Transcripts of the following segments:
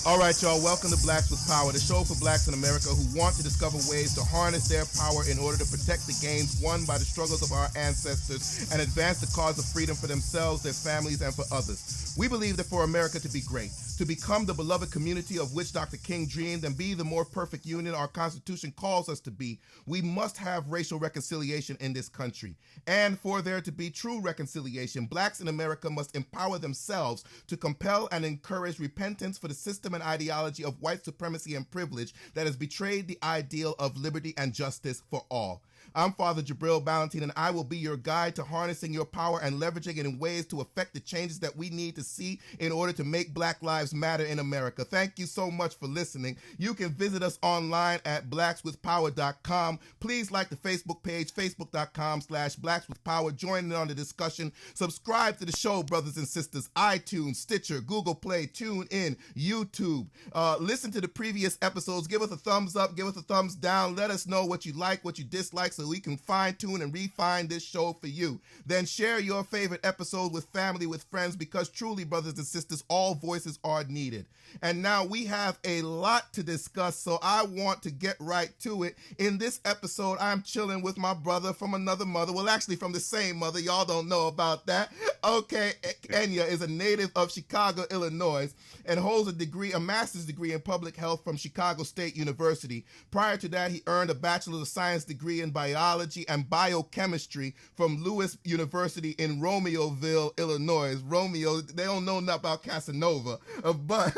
All right, y'all, welcome to Blacks with Power, the show for blacks in America who want to discover ways to harness their power in order to protect the gains won by the struggles of our ancestors and advance the cause of freedom for themselves, their families, and for others. We believe that for America to be great, to become the beloved community of which Dr. King dreamed and be the more perfect union our Constitution calls us to be, we must have racial reconciliation in this country. And for there to be true reconciliation, blacks in America must empower themselves to compel and encourage repentance for the system and ideology of white supremacy and privilege that has betrayed the ideal of liberty and justice for all. I'm Father Jabril Ballantine, and I will be your guide to harnessing your power and leveraging it in ways to affect the changes that we need to see in order to make Black Lives Matter in America. Thank you so much for listening. You can visit us online at blackswithpower.com. Please like the Facebook page, facebook.com/blackswithpower. Join in on the discussion. Subscribe to the show, brothers and sisters. iTunes, Stitcher, Google Play, TuneIn, YouTube. Listen to the previous episodes. Give us a thumbs up. Give us a thumbs down. Let us know what you like, what you dislike, so we can fine-tune and refine this show for you. Then share your favorite episode with family, with friends, because truly, brothers and sisters, all voices are needed. And now we have a lot to discuss, so I want to get right to it. In this episode, I'm chilling with my brother from another mother. Well, actually from the same mother. Y'all don't know about that. Okay, Enyia is a native of Chicago, Illinois, and holds a master's degree in public health from Chicago State University. Prior to that, he earned a Bachelor of Science degree in biology and biochemistry from Lewis University in Romeoville, Illinois. Romeo, they don't know nothing about Casanova, but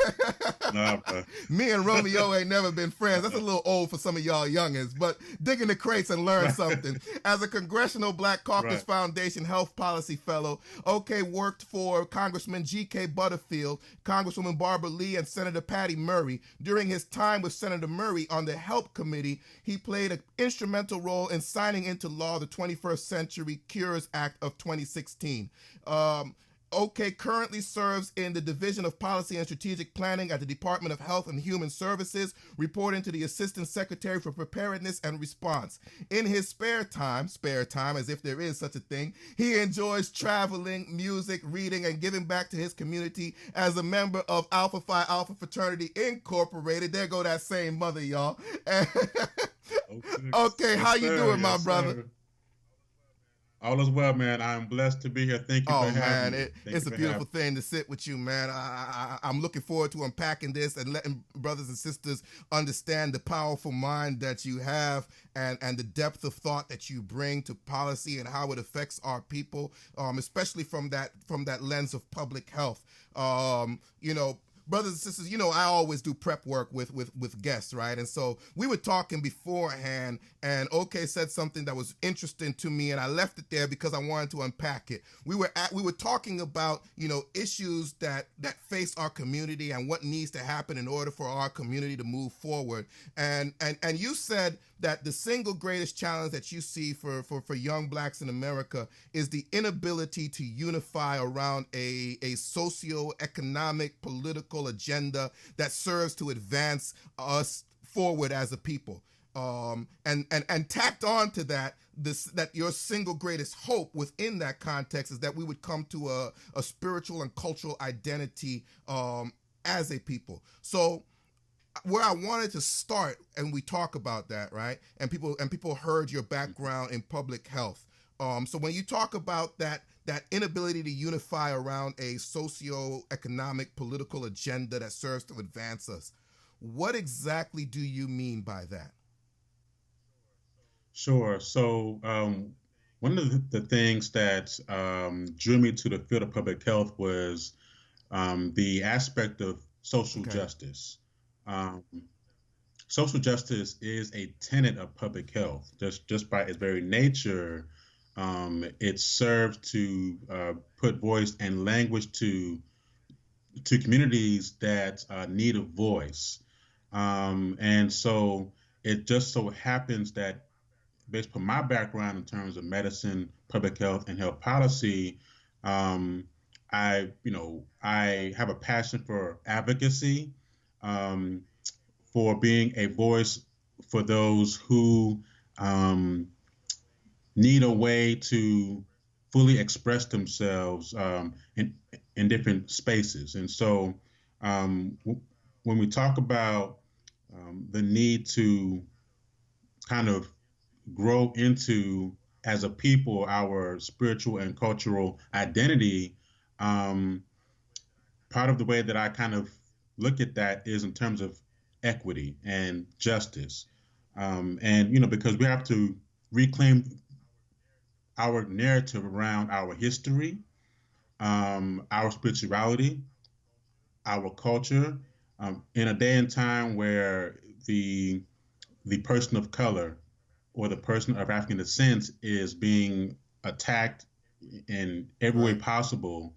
me and Romeo ain't never been friends. That's a little old for some of y'all youngins, but dig in the crates and learn something. As a Congressional Black Caucus Foundation Health Policy Fellow, OK worked for Congressman G.K. Butterfield, Congresswoman Barbara Lee, and Senator Patty Murray. During his time with Senator Murray on the Help Committee, he played an instrumental role in signing into law the 21st Century Cures Act of 2016. OK currently serves in the Division of Policy and Strategic Planning at the Department of Health and Human Services, reporting to the Assistant Secretary for Preparedness and Response. In his spare time, as if there is such a thing, he enjoys traveling, music, reading, and giving back to his community as a member of Alpha Phi Alpha Fraternity Incorporated. There go that same mother, y'all. OK, how you doing, my brother? All is well, man. I'm blessed to be here. Thank you for having me. It's a beautiful thing to sit with you, man. I'm looking forward to unpacking this and letting brothers and sisters understand the powerful mind that you have and the depth of thought that you bring to policy and how it affects our people, especially from that lens of public health. Brothers and sisters, I always do prep work with guests, right? And so we were talking beforehand, and OK said something that was interesting to me, and I left it there because I wanted to unpack it. We were talking about, issues that face our community and what needs to happen in order for our community to move forward. And you said that the single greatest challenge that you see for young blacks in America is the inability to unify around a socio-economic, political agenda that serves to advance us forward as a people. And tacked on to that, that your single greatest hope within that context is that we would come to a spiritual and cultural identity as a people. So where I wanted to start, and we talk about that, right? And people heard your background in public health. So when you talk about that inability to unify around a socio-economic political agenda that serves to advance us, what exactly do you mean by that? Sure. So one of the things that drew me to the field of public health was the aspect of social justice. Social justice is a tenet of public health. Just by its very nature, it serves to put voice and language to communities that need a voice. And so it just so happens that, based on my background in terms of medicine, public health, and health policy, I have a passion for advocacy, for being a voice for those who need a way to fully express themselves in different spaces. And so when when we talk about the need to kind of grow into, as a people, our spiritual and cultural identity, um, part of the way that I kind of look at that is in terms of equity and justice. And, because we have to reclaim our narrative around our history, our spirituality, our culture, in a day and time where the person of color or the person of African descent is being attacked in every way Right. possible.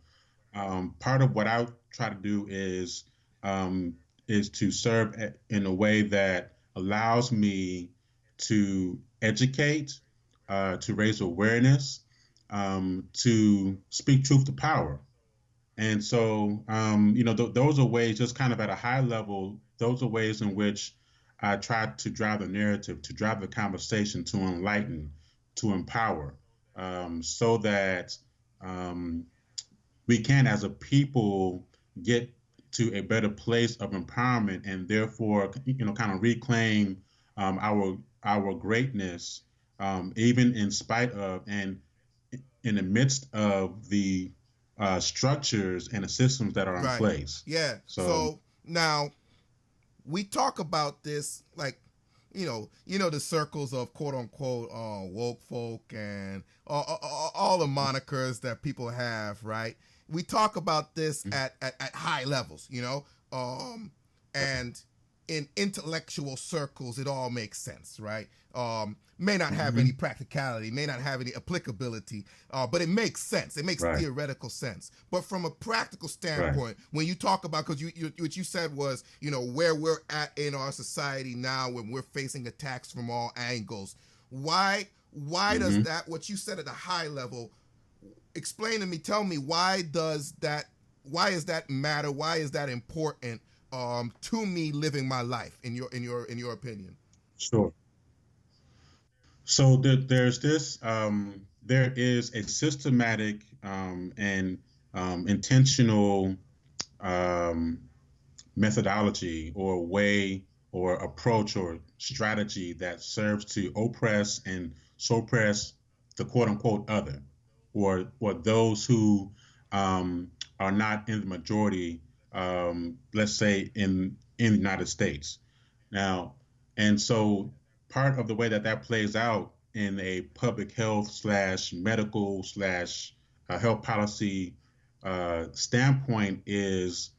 Part of what I try to do is to serve in a way that allows me to educate, to raise awareness, to speak truth to power. And so, those are ways, just kind of at a high level, those are ways in which I try to drive the narrative, to drive the conversation, to enlighten, to empower, so that um, we can, as a people, get to a better place of empowerment, and therefore, kind of reclaim our greatness, even in spite of and in the midst of the structures and the systems that are in Right. place. Yeah. So, So now we talk about this like the circles of quote unquote woke folk and all the monikers that people have, right? We talk about this mm, at high levels, and in intellectual circles it all makes sense, right? May not have any mhm, practicality, may not have any applicability, but it makes sense. It makes right, theoretical sense. But from a practical right, standpoint, when you talk about, because what you said was, where we're at in our society now, when we're facing attacks from all angles, why does hmm that, what you said at a high level, explain to me, tell me, why is that matter? Why is that important to me living my life in your opinion? sure. So there's this, there is a systematic and intentional um, methodology or way or approach or strategy that serves to oppress and suppress the quote unquote other, or those who um, are not in the majority, let's say in the United States. Now, and so part of the way that that plays out in a public health slash medical slash health policy standpoint is,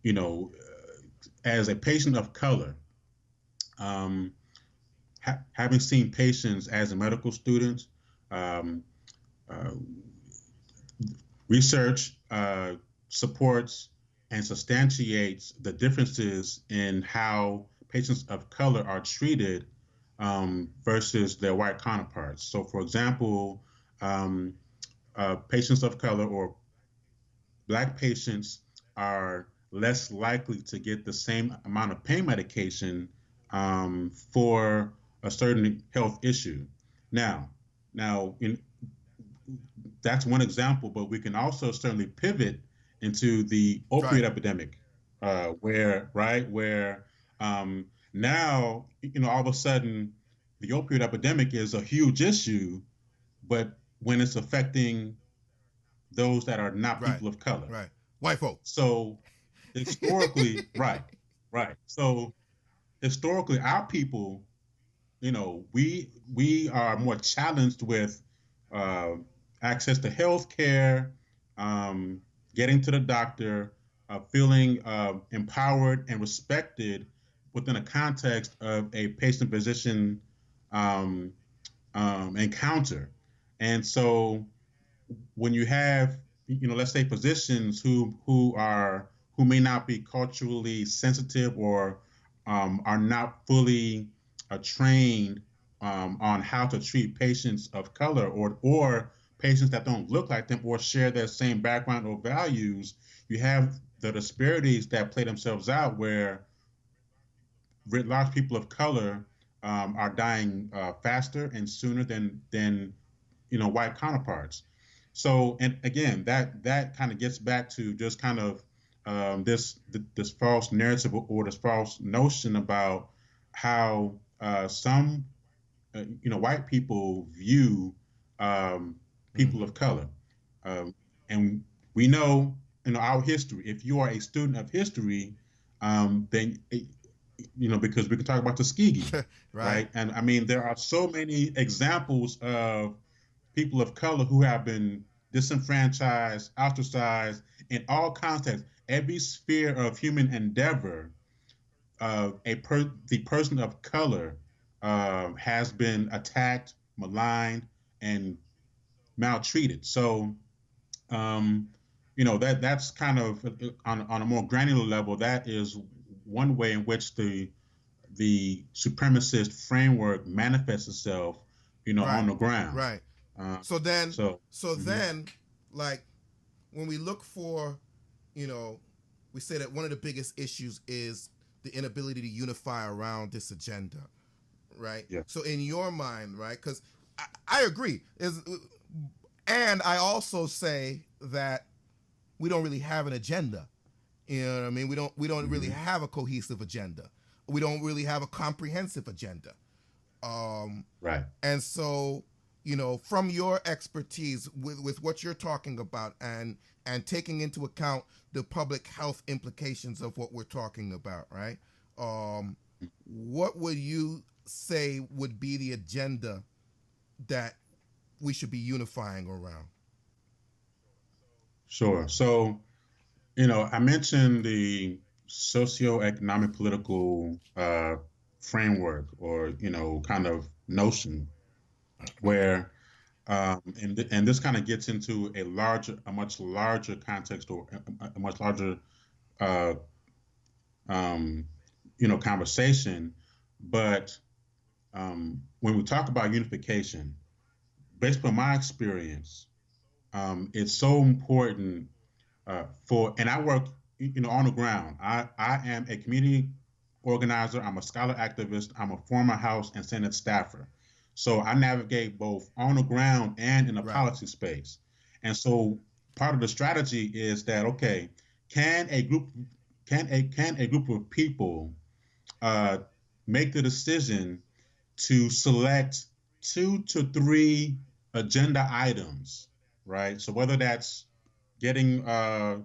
you know, as a patient of color, um, having seen patients as a medical student, um, uh, research supports and substantiates the differences in how patients of color are treated versus their white counterparts. So, for example, um, patients of color or Black patients are less likely to get the same amount of pain medication for a certain health issue. Now, now, that's one example, but we can also certainly pivot into the opioid Right. epidemic, where now, all of a sudden, the opioid epidemic is a huge issue, but when it's affecting those that are not Right. people of color. Right. White folk. So historically, right, right. So historically, our people, we are more challenged with uh, access to health care, um, getting to the doctor, feeling empowered and respected within a context of a patient physician um, encounter. And so when you have, let's say physicians who may not be culturally sensitive or are not fully trained on how to treat patients of color, or patients that don't look like them or share their same background or values, you have the disparities that play themselves out where writ large people of color are dying faster and sooner than white counterparts. So, and again, that kind of gets back to just kind of this false narrative or this false notion about how some white people view people Mm-hmm. of color, um, and we know our history. If you are a student of history, then because we can talk about Tuskegee, Right. right? And I mean, there are so many examples of people of color who have been disenfranchised, ostracized in all contexts, every sphere of human endeavor. The person of color has been attacked, maligned, and maltreated. So, um, that's kind of on a more granular level. That is one way in which the supremacist framework manifests itself, Right. on the ground. Right. Uh, So then, so, so mhm. then, like when we look for, you know, we say that one of the biggest issues is the inability to unify around this agenda, right? Yeah, So in your mind, right? Because I agree. And I also say that we don't really have an agenda. You know what I mean? We don't really hmm have a cohesive agenda. We don't really have a comprehensive agenda. Um, right. and so, from your expertise with what you're talking about and taking into account the public health implications of what we're talking about, right? What would you say would be the agenda that we should be unifying around? Sure. So, I mentioned the socio-economic political framework or, kind of notion where, and this kind of gets into a much larger context or a much larger, uh, um, conversation. But when we talk about unification, based on my experience, it's so important and I work, on the ground. I am a community organizer. I'm a scholar activist. I'm a former House and Senate staffer. So I navigate both on the ground and in the Right. policy space. And so part of the strategy is that, okay, can a group can a group of people uh, make the decision to select 2 to 3 agenda items, right? So whether that's getting uh,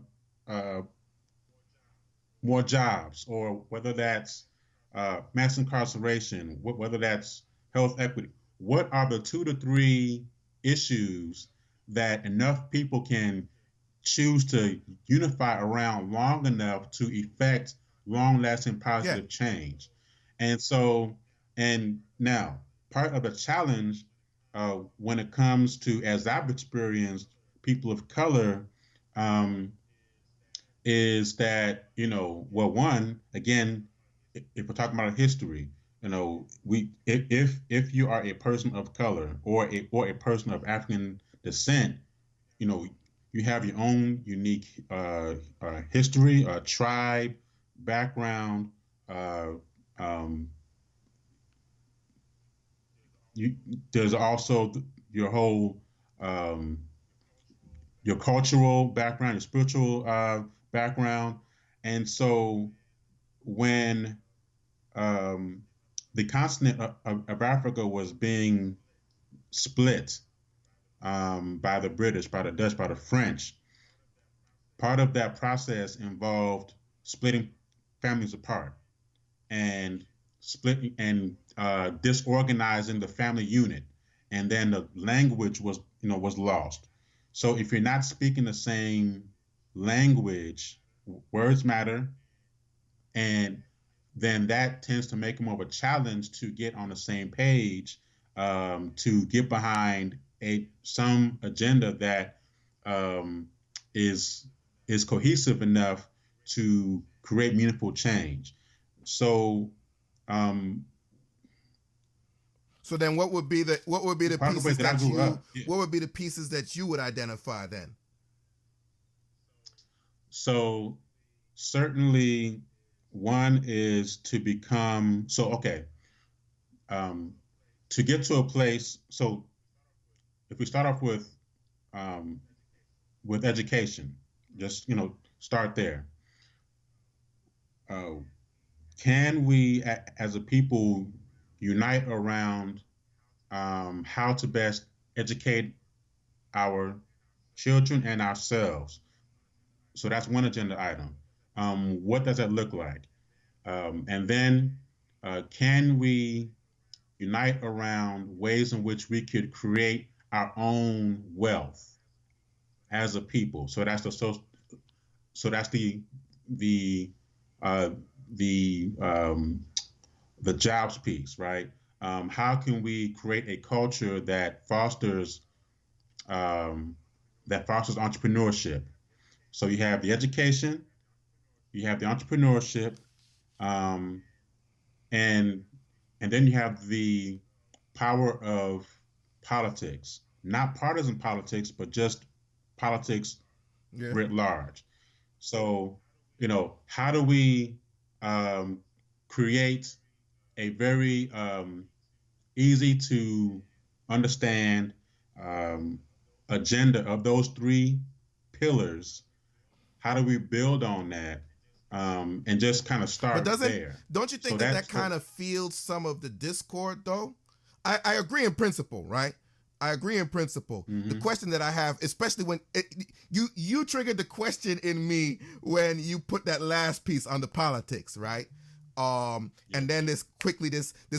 more jobs, or whether that's mass incarceration, whether that's health equity. What are the 2 to 3 issues that enough people can choose to unify around long enough to effect long lasting Yeah. positive change? And so, and now, part of the challenge when it comes to, as I've experienced, people of color, um, is that, well, one, again, if we're talking about history, we if you are a person of color or a person of African descent, you know you have your own unique history, tribe, background. uh, um, you, there's also your whole um, your cultural background, your spiritual background. And so when um, the continent of Africa was being split by the British, by the Dutch, by the French, part of that process involved splitting families apart and splitting and disorganizing the family unit, and then the language was lost. So if you're not speaking the same language, words matter, and then that tends to make it more of a challenge to get on the same page, to get behind some agenda that um, is is cohesive enough to create meaningful change. So, um, So then, what would be the part of the way pieces that I that grew you up, yeah. what would be the pieces that you would identify then? So certainly, one is to become so okay. Um, to get to a place. So if we start off um, with education, just start there. uh, can we, as a people, unite around how to best educate our children and ourselves? So that's one agenda item. What does that look like? And then, can we unite around ways in which we could create our own wealth as a people? So that's the uh, the the jobs piece, right? How can we create a culture um, that fosters entrepreneurship? So you have the education, you have the entrepreneurship, um, and and then you have the power of politics, not partisan politics, but just politics Yeah. writ large. So, how do we um, create a very easy to understand um, agenda of those three pillars? How do we build on that and just kind of But start there? don't you So think that that that's what. kind of fields some of the discord though? I agree in principle, right? I agree in principle. The Hmm. question that I have, especially when you triggered the question in me when you put that last piece on the politics, right? Yeah. And then this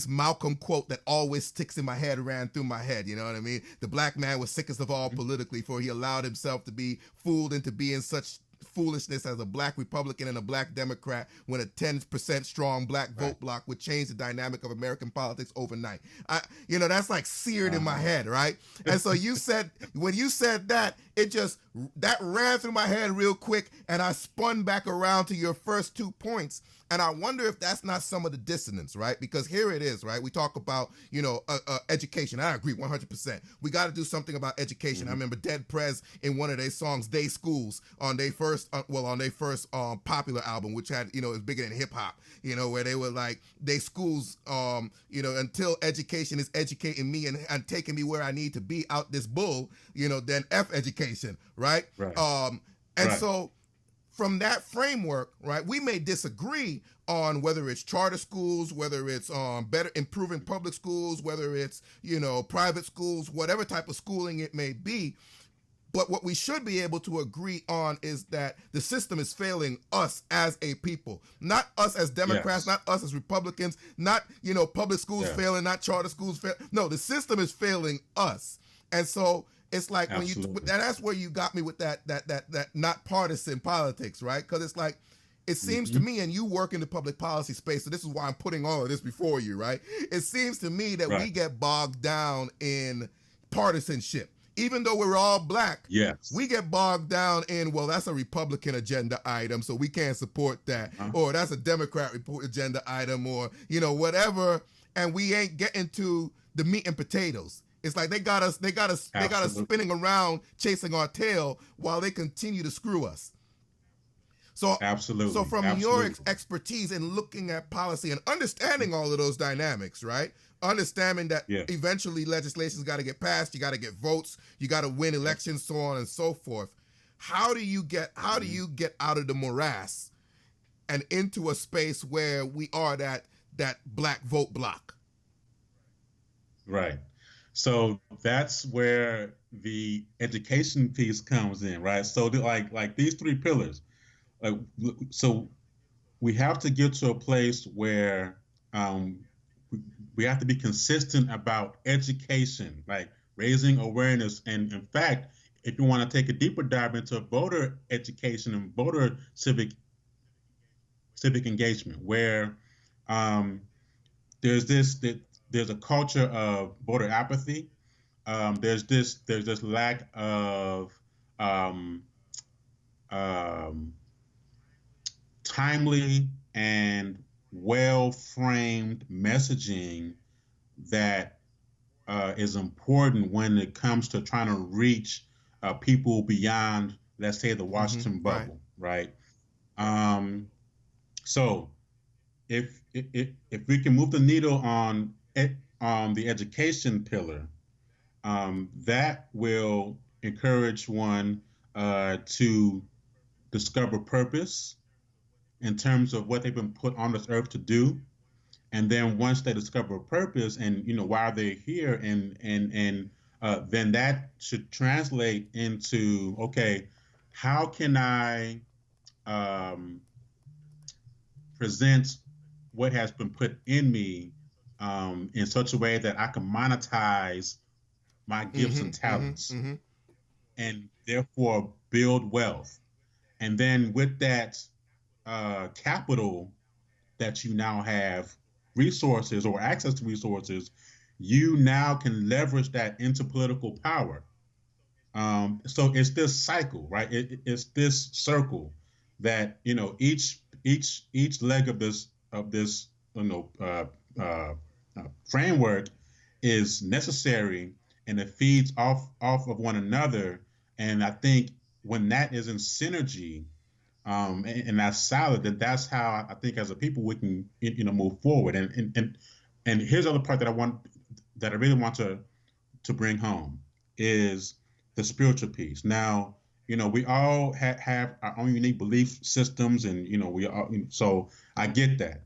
Malcolm quote that always sticks in my head, ran through my head. You know what I mean? The black man was sickest of all Hmm. politically, for he allowed himself to be fooled into being such foolishness as a black Republican and a black Democrat, when a 10% strong black Right. vote block would change the dynamic of American politics overnight. That's like seared in my Uh-huh. head, right? And so when you said that, that ran through my head real quick, and I spun back around to your first 2 points. And I wonder if that's not some of the dissonance, right? Because here it is, right? We talk about, education. I agree 100%. We got to do something about education. I Hmm. remember Dead Prez in one of their songs, "Day Schools," on their first popular album, which had, is bigger than hip hop, where they were like, "They schools, until education is educating me and taking me where I need to be out this bull, then F education," right? Right. And Right. so from that framework, right, we may disagree on whether it's charter schools, whether it's better improving public schools, whether it's private schools, whatever type of schooling it may be. But what we should be able to agree on is that the system is failing us as a people, not us as Democrats, Yes. not us as Republicans, not public schools Yes. failing, not charter schools failing. No, the system is failing us, and so it's like when Absolutely. that's where you got me with that not partisan politics, right? Because it's like it seems to Hmm. me, and you work in the public policy space, so this is why I'm putting all of this before you, right? It seems to me that we Right. get bogged down in partisanship. Even though we're all black, Yes. we get bogged down in, well, that's a Republican agenda item, so we can't support that, Uh-huh. or that's a Democrat agenda item, or whatever, and we ain't getting to the meat and potatoes. It's like they got us Absolutely. spinning around chasing our tail while they continue to screw us. So, so Absolutely. from your Absolutely. expertise in looking at policy and understanding all of those dynamics, right? Understanding that Yeah. eventually legislation's got to get passed, you got to get votes, you got to win elections, so on and so forth. How do you get out of the morass and into a space where we are that black vote block? Right. So that's where the education piece comes in, right? So like these three pillars, like so we have to get to a place where um, we, we have to be consistent about education, like raising awareness. And in fact, if you want to take a deeper dive into voter education and voter civic engagement, where um, there's there's a culture of voter apathy. There's this lack of um, um, timely and well framed messaging that is important when it comes to trying to reach people beyond, let's say, the Washington Right. bubble, right? Um, so if we can move the needle on the education pillar, that will encourage one to discover purpose, in terms of what they've been put on this earth to do. And then once they discover a purpose and, why they're here, and then that should translate into, okay, how can I present what has been put in me in such a way that I can monetize my gifts and talents, and therefore build wealth. And then with that capital that you now have, resources or access to resources, you now can leverage that into political power. So it's this cycle, right? It's this circle that each leg of this framework is necessary, and it feeds off of one another. And I think when that is in synergy, and that's solid, then that's how I think as a people we can move forward. And here's the other part that I really want to bring home is the spiritual piece. Now, we all have our own unique belief systems, and we all, so I get that.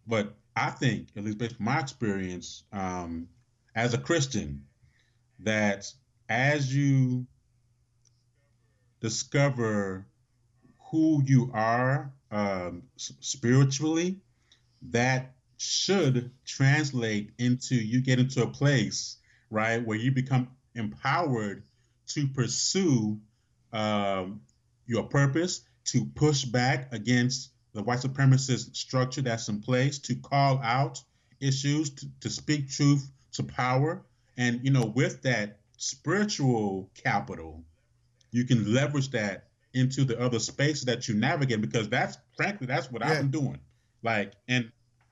But I think, at least based on my experience as a Christian, that as you discover who you are spiritually, that should translate into you get into a place, right, where you become empowered to pursue your purpose, to push back against the white supremacist structure that's in place, to call out issues, to speak truth to power. And, with that spiritual capital, you can leverage that into the other spaces that you navigate, because that's what I've been doing. And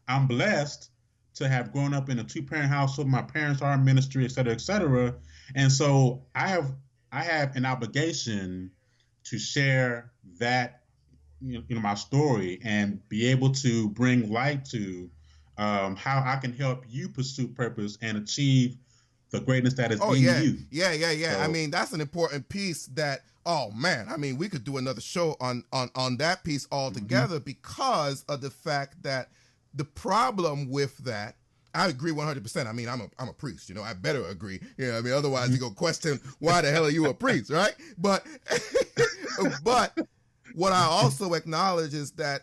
I'm blessed to have grown up in a 2-parent household. My parents are in ministry, et cetera, et cetera. And so I have an obligation to share that, my story, and be able to bring light to how I can help you pursue purpose and achieve the greatness that is in you. Yeah. So, I mean, that's an important piece that, oh man, I mean, we could do another show on that piece altogether, because of the fact that the problem with that, I agree 100%. I mean, I'm a priest, I better agree. I mean, otherwise you go question, why the hell are you a priest, right? But what I also acknowledge is that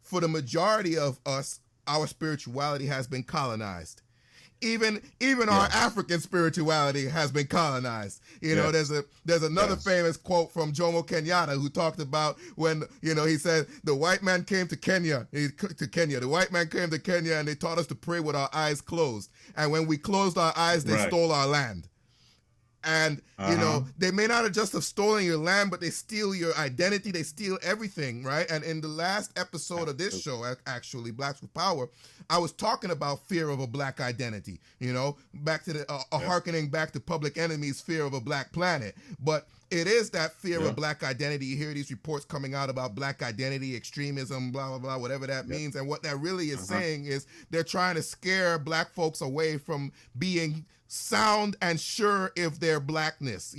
for the majority of us, our spirituality has been colonized. Even our African spirituality has been colonized. There's another famous quote from Jomo Kenyatta, who talked about when, he said, the white man came to Kenya. The white man came to Kenya, and they taught us to pray with our eyes closed. And when we closed our eyes, they stole our land. And, they may not have just have stolen your land, but they steal your identity. They steal everything, right? And in the last episode of this show, actually, Blacks with Power, I was talking about fear of a black identity, back to the hearkening back to Public Enemy's fear of a black planet. But it is that fear of black identity. You hear these reports coming out about black identity, extremism, blah, blah, blah, whatever that means. And what that really is saying is they're trying to scare black folks away from being sound and sure if their blackness.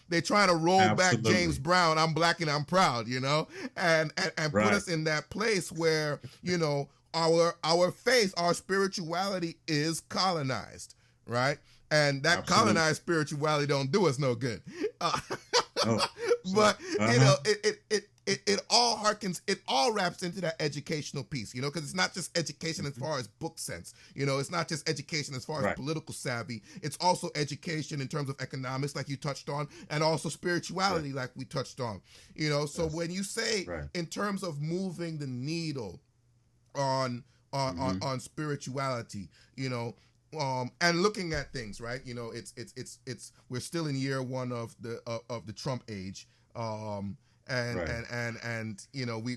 They trying to roll back James Brown, I'm black and I'm proud, and put us in that place where, our faith, our spirituality is colonized, right? And that colonized spirituality don't do us no good. But it all harkens, it all wraps into that educational piece, because it's not just education as far as book sense, it's not just education as far as political savvy. It's also education in terms of economics, like you touched on, and also spirituality, like we touched on, So when you say in terms of moving the needle on spirituality, and looking at things, right? It's we're still in year one of the Trump age, and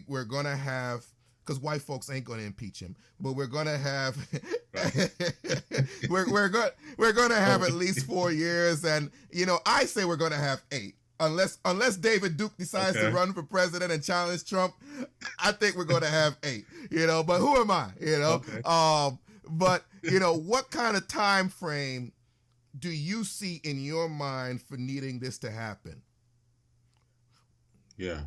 we're gonna have, because white folks ain't gonna impeach him, but we're gonna have we're gonna have at least 4 years, and I say we're gonna have 8. Unless David Duke decides to run for president and challenge Trump, I think we're going to have 8. But who am I? But what kind of time frame do you see in your mind for needing this to happen? Yeah,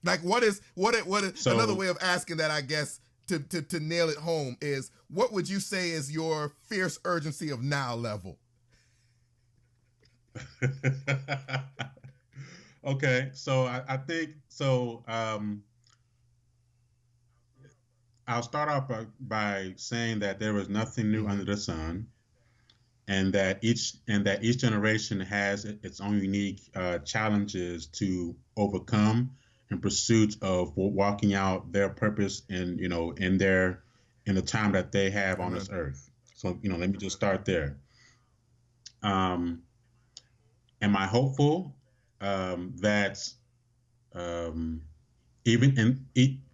Like what is another So way of asking that, I guess, to nail it home is, what would you say is your fierce urgency of now level? okay, so I think so. I'll start off by saying that there is nothing new Mm-hmm. under the sun, and that each generation has its own unique challenges to overcome in pursuit of walking out their purpose in the time that they have on Amen. this earth. So let me just start there. Um, am I hopeful that um, even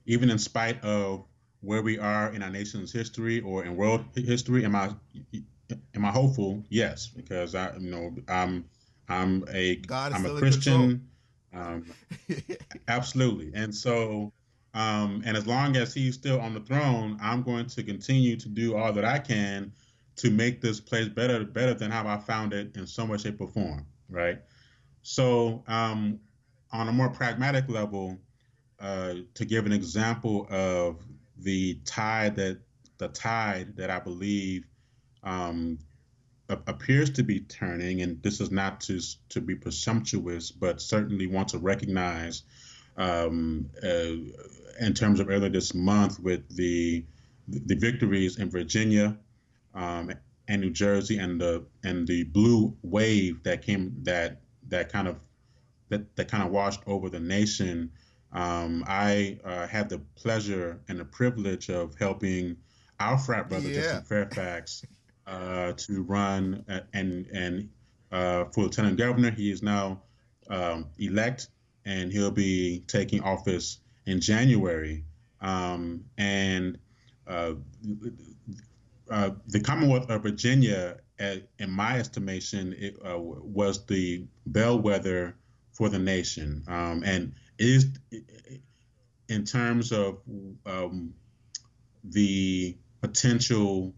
in spite of where we are in our nation's history or in world history, am I hopeful? Yes, because I'm a God is I'm a still in control. Christian, um, absolutely, and so and as long as he's still on the throne, I'm going to continue to do all that I can to make this place better than how I found it in some way, shape, or form. Right. So on a more pragmatic level, to give an example of the tide that I believe um, appears to be turning, and this is not to be presumptuous, but certainly want to recognize in terms of earlier this month with the victories in Virginia um, and New Jersey, and the blue wave that kind of washed over the nation. I had the pleasure and the privilege of helping our frat brother Yeah. Justin Fairfax to run and for lieutenant governor. He is now elect, and he'll be taking office in January. And uh, the Commonwealth of Virginia, in my estimation, was the bellwether for the nation, and is in terms of um, the potential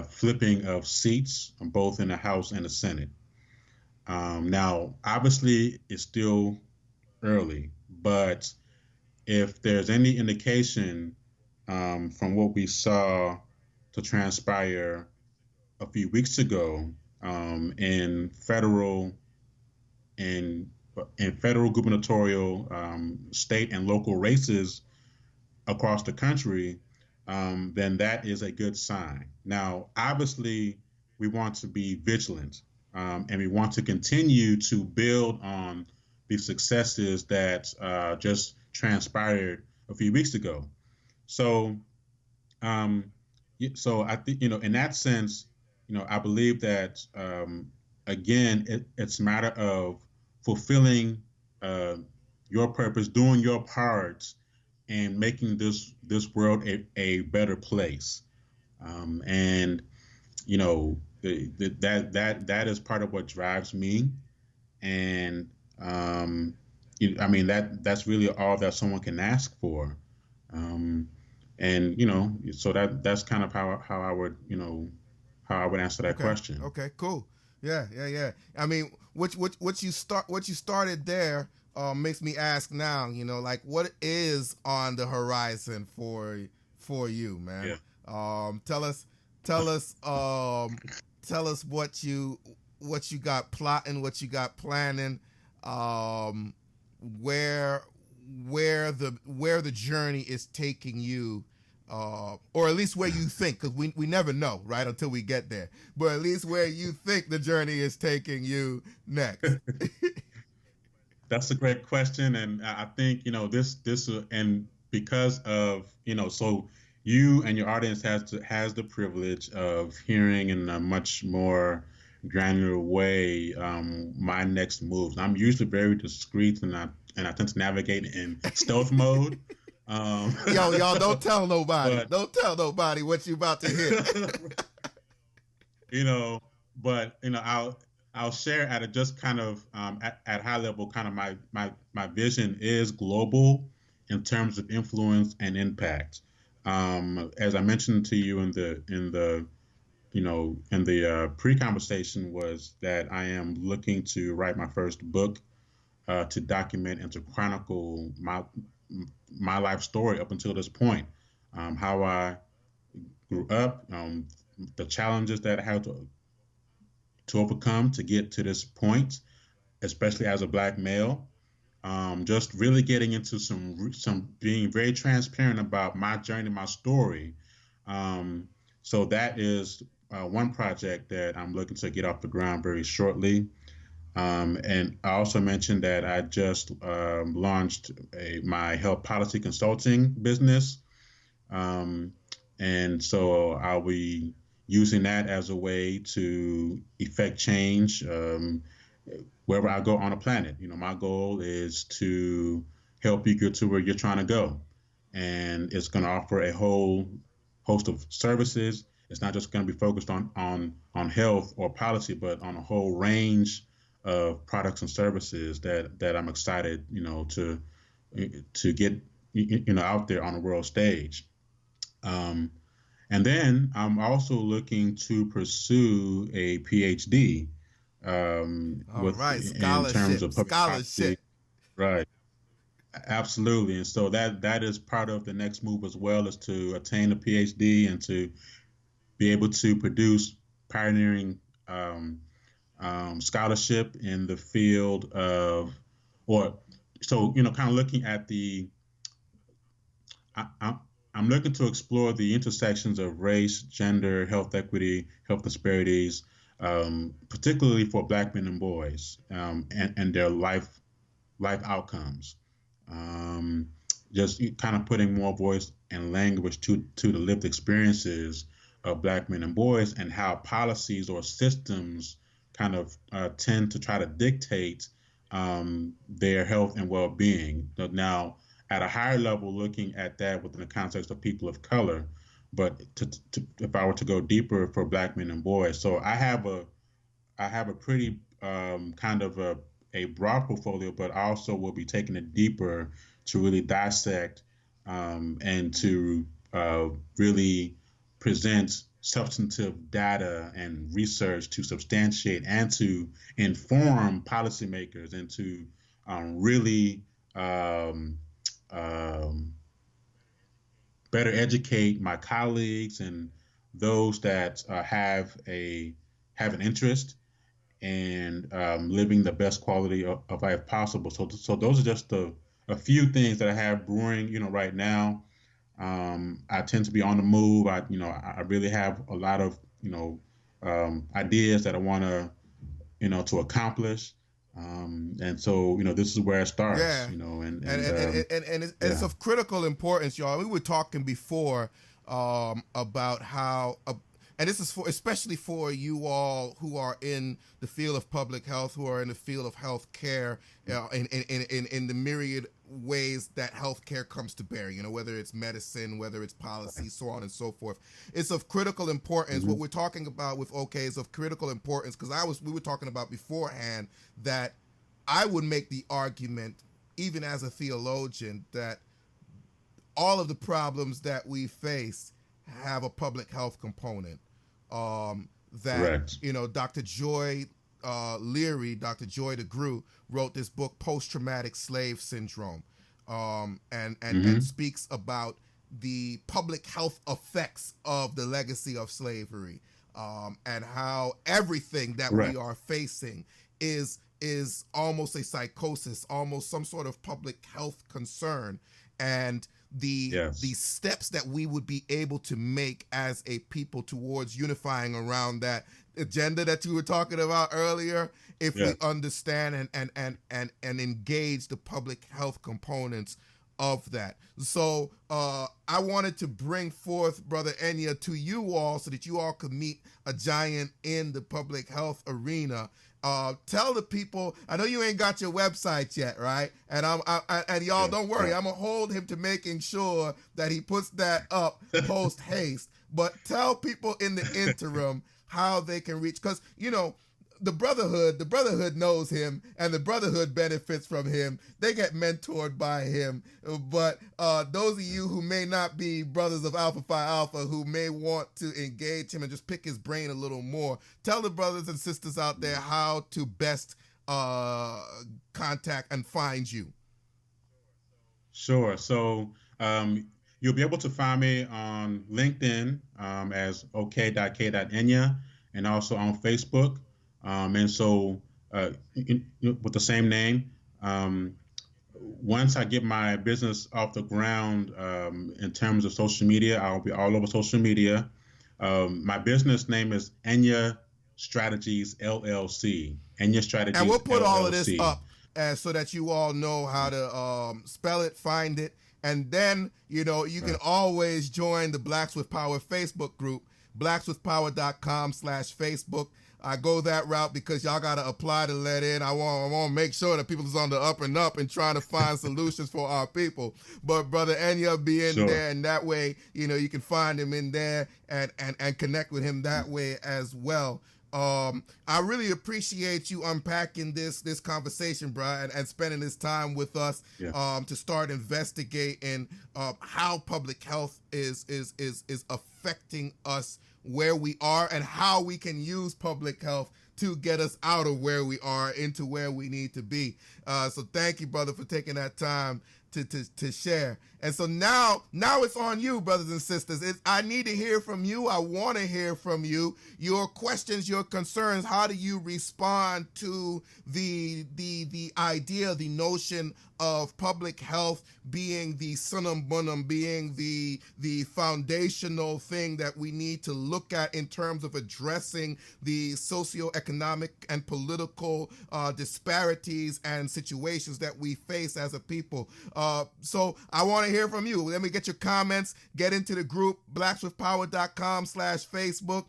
flipping of seats, both in the House and the Senate. Now, obviously, it's still early, but if there's any indication from what we saw to transpire a few weeks ago in federal gubernatorial, state and local races across the country, then that is a good sign. Now, obviously, we want to be vigilant, and we want to continue to build on the successes that just transpired a few weeks ago. So, um, so I think in that sense, I believe that again, it's a matter of fulfilling uh, your purpose, doing your part, and making this world a better place. And that is part of what drives me. And I mean that's really all that someone can ask for. Um, and so that's kind of how I would answer that Okay. question. Okay. Cool. Yeah. Yeah. Yeah. I mean, what you started there makes me ask now. Like what is on the horizon for you, man? Yeah. Tell us, tell us, tell us what you got plotting, what you got planning, um, where where the journey is taking you, or at least where you think, because we never know, right, until we get there. But at least where you think the journey is taking you next. That's a great question, and I think and because of so you and your audience has the privilege of hearing in a much more granular way my next moves. I'm usually very discreet, and I tend to navigate in stealth mode. Um, Yo, y'all, don't tell nobody. but Don't tell nobody what you about to hit. you know, but I'll share at a just kind of at high level, kind of my vision is global in terms of influence and impact. As I mentioned to you in the pre-conversation, was that I am looking to write my first book to document and to chronicle my life story up until this point, how I grew up, the challenges that I had to overcome to get to this point, especially as a Black male. Just really getting into some being very transparent about my journey, my story. So that is one project that I'm looking to get off the ground very shortly. And I also mentioned that I just launched my health policy consulting business. And so I'll be using that as a way to effect change wherever I go on the planet. My goal is to help you get to where you're trying to go. And it's going to offer a whole host of services. It's not just going to be focused on health or policy, but on a whole range of products and services that I'm excited, to get, out there on the world stage. And then I'm also looking to pursue a PhD. In terms of public policy. Right. Absolutely. And so that is part of the next move as well, is to attain a PhD and to be able to produce pioneering scholarship in the field of, kind of looking at I'm looking to explore the intersections of race, gender, health equity, health disparities, particularly for Black men and boys, and their life outcomes. Just kind of putting more voice and language to the lived experiences of Black men and boys, and how policies or systems kind of tend to try to dictate their health and well-being. Now, at a higher level, looking at that within the context of people of color, but if I were to go deeper for Black men and boys, so I have a pretty kind of a broad portfolio, but I also will be taking it deeper to really dissect and to really present substantive data and research to substantiate and to inform policymakers, and to really better educate my colleagues and those that have an interest in living the best quality of life possible. So those are just a few things that I have brewing, right now. I tend to be on the move. I really have a lot of, ideas that I want to accomplish. And so, this is where it starts, Yeah. It's of critical importance, y'all. We were talking before about how, and this is especially for you all who are in the field of public health, who are in the field of health care, in the myriad ways that healthcare comes to bear, whether it's medicine, whether it's policy, so on and so forth. It's of critical importance. Mm-hmm. What we're talking about with OK is of critical importance, because we were talking about beforehand that I would make the argument, even as a theologian, that all of the problems that we face have a public health component. Correct. Dr. Joy Leary, Dr. Joy DeGruy, wrote this book, Post-Traumatic Slave Syndrome, and speaks about the public health effects of the legacy of slavery, and how everything that we are facing is almost a psychosis, almost some sort of public health concern, and the steps that we would be able to make as a people towards unifying around that agenda that you were talking about earlier, if we understand and engage the public health components of that. So I wanted to bring forth Brother Enyia to you all so that you all could meet a giant in the public health arena. Tell the people, I know you ain't got your website yet, right? And and y'all don't worry, I'm gonna hold him to making sure that he puts that up post haste. But tell people in the interim how they can reach, because the brotherhood knows him, and the brotherhood benefits from him. They get mentored by him. But those of you who may not be brothers of Alpha Phi Alpha, who may want to engage him and just pick his brain a little more, tell the brothers and sisters out there how to best contact and find you? Sure. So you'll be able to find me on LinkedIn as Okey.K.Enyia, and also on Facebook. And so with the same name. Once I get my business off the ground in terms of social media, I'll be all over social media. My business name is Enyia Strategies LLC. Enyia Strategies And we'll put LLC. all of this up so that you all know how to spell it, find it. And then, you can always join the Blacks with Power Facebook group, blackswithpower.com/Facebook. I go that route because y'all got to apply to let in. I want to make sure that people is on the up and up and trying to find solutions for our people. But Brother Enyia be in there, and that way, you can find him in there and connect with him that way as well. I really appreciate you unpacking this conversation, bro, and spending this time with us to start investigating how public health is affecting us where we are, and how we can use public health to get us out of where we are into where we need to be. So thank you, brother, for taking that time to share. And so now it's on you, brothers and sisters. I need to hear from you. I want to hear from you. Your questions, your concerns. How do you respond to the idea, the notion of public health being the sunnum bonum, being the foundational thing that we need to look at in terms of addressing the socio-economic and political disparities and situations that we face as a people? So I want to hear from you. Let me get your comments. Get into the group, blackswithpower.com/Facebook,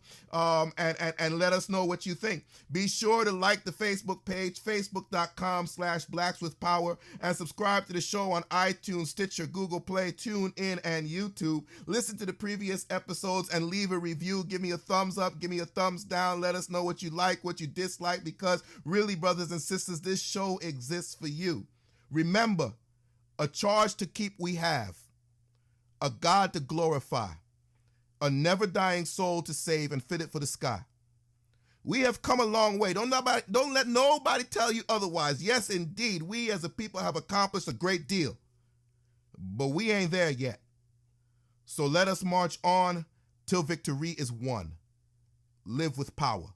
and let us know what you think. Be sure to like the Facebook page, facebook.com/blackswithpower, and subscribe to the show on iTunes, Stitcher, Google Play, TuneIn, and YouTube. Listen to the previous episodes and leave a review. Give me a thumbs up. Give me a thumbs down. Let us know what you like, what you dislike, because really, brothers and sisters, this show exists for you. Remember, a charge to keep we have, a God to glorify, a never-dying soul to save and fit it for the sky. We have come a long way. Don't let nobody tell you otherwise. Yes, indeed, we as a people have accomplished a great deal, but we ain't there yet. So let us march on till victory is won. Live with power.